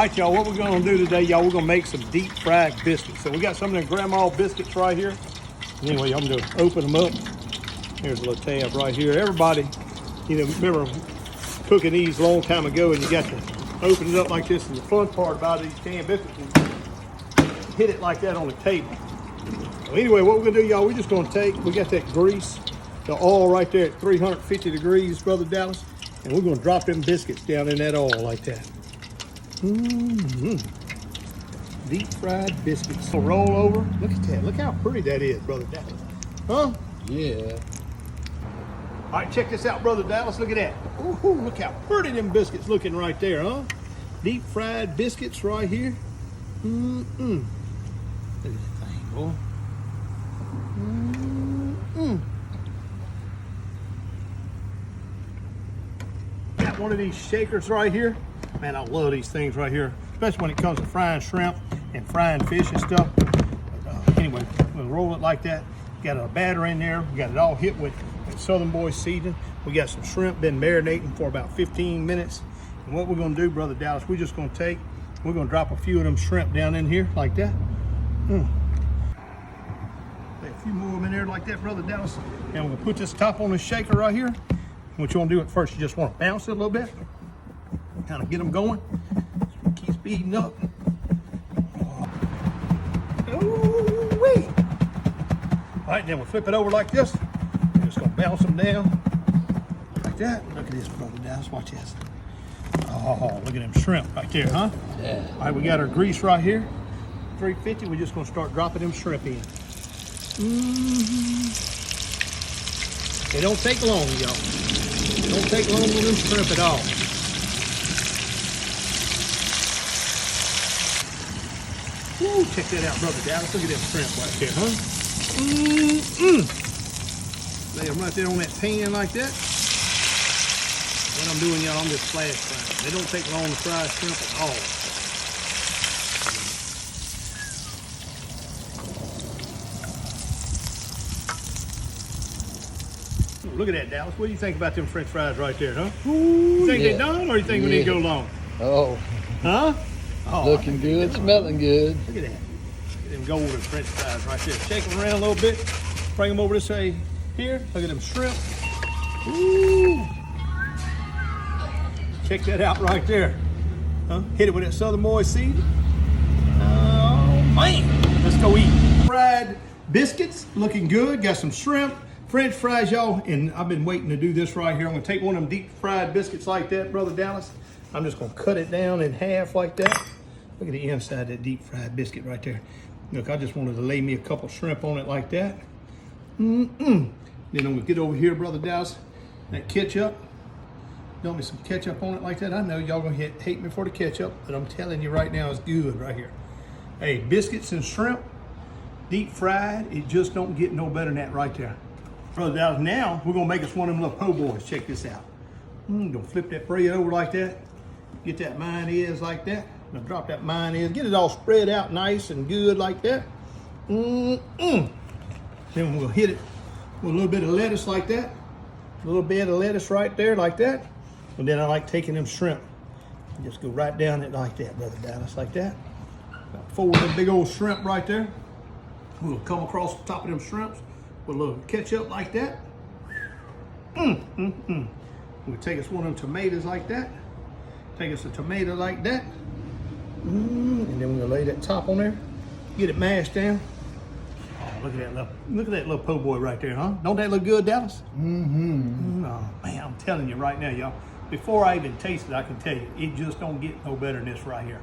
All right, y'all, what we're gonna do today, y'all, we're gonna make some deep fried biscuits. So we got some of them grandma biscuits right here. Anyway, I'm gonna open them up. Here's a little tab right here. Everybody, remember cooking these a long time ago, and you got to open it up like this. And the fun part about these canned biscuits is hit it like that on the table. So anyway, what we're gonna do, y'all, we're just gonna we got that grease, the oil right there at 350 degrees, Brother Dallas, and we're gonna drop them biscuits down in that oil like that. Deep fried biscuits. So roll over. Look at that. Look how pretty that is, Brother Dallas. Huh? Yeah. All right, check this out, Brother Dallas. Look at that. Ooh, look how pretty them biscuits looking right there, huh? Deep fried biscuits right here. Look at that thing, boy. Got one of these shakers right here. Man, I love these things right here, especially when it comes to frying shrimp and frying fish and stuff. But, anyway, we'll roll it like that. Got a batter in there. We got it all hit with Southern Boy seasoning. We got some shrimp been marinating for about 15 minutes. And what we're gonna do, Brother Dallas, we're just gonna we're gonna drop a few of them shrimp down in here like that. Lay a few more of them in there like that, Brother Dallas. And we're gonna put this top on the shaker right here. What you wanna do at first, you just wanna bounce it a little bit. Kind of get them going. So it keeps speeding up. Ooh-wee. All right, then we'll flip it over like this. We're just gonna bounce them down like that. Look at this, Brother Dallas. Watch this. Oh, look at them shrimp right there, huh? Yeah. All right, we got our grease right here. 350. We're just gonna start dropping them shrimp in. It don't take long, y'all. It don't take long on them shrimp at all. Woo, check that out, Brother Dallas. Look at that shrimp right there, huh? Lay them right there on that pan like that. What I'm doing, y'all, I'm just flash frying. They don't take long to fry shrimp at all. Ooh, look at that, Dallas. What do you think about them French fries right there, huh? You think they're done, or you think we need to go long? Oh. Huh? Oh, looking good, smelling good. Look at that. Look at them golden French fries right there. Shake them around a little bit. Bring them over this way here. Look at them shrimp. Ooh. Check that out right there. Huh? Hit it with that Southern Boy seed. Oh, man. Let's go eat. Fried biscuits, looking good. Got some shrimp, French fries, y'all. And I've been waiting to do this right here. I'm going to take one of them deep fried biscuits like that, Brother Dallas. I'm just going to cut it down in half like that. Look at the inside of that deep fried biscuit right there. Look, I just wanted to lay me a couple shrimp on it like that. Then I'm gonna get over here, Brother Dallas, that ketchup. Dump me some ketchup on it like that. I know y'all gonna hate me for the ketchup, but I'm telling you right now, it's good right here. Hey, biscuits and shrimp, deep fried, it just don't get no better than that right there. Brother Dallas, now we're gonna make us one of them little po' boys. Check this out. Gonna flip that bread over like that. Get that mayonnaise like that. Now drop that mayonnaise. Get it all spread out nice and good like that. Then we'll hit it with a little bit of lettuce like that. A little bit of lettuce right there like that. And then I like taking them shrimp. Just go right down it like that, Brother Dallas, like that. About 4 of them big old shrimp right there. We'll come across the top of them shrimps with a little ketchup like that. We'll take us one of them tomatoes like that. Take us a tomato like that. And then we're gonna lay that top on there. Get it mashed down. Oh, look at that little po' boy right there, huh? Don't that look good, Dallas? Oh man, I'm telling you right now, y'all. Before I even taste it, I can tell you, it just don't get no better than this right here.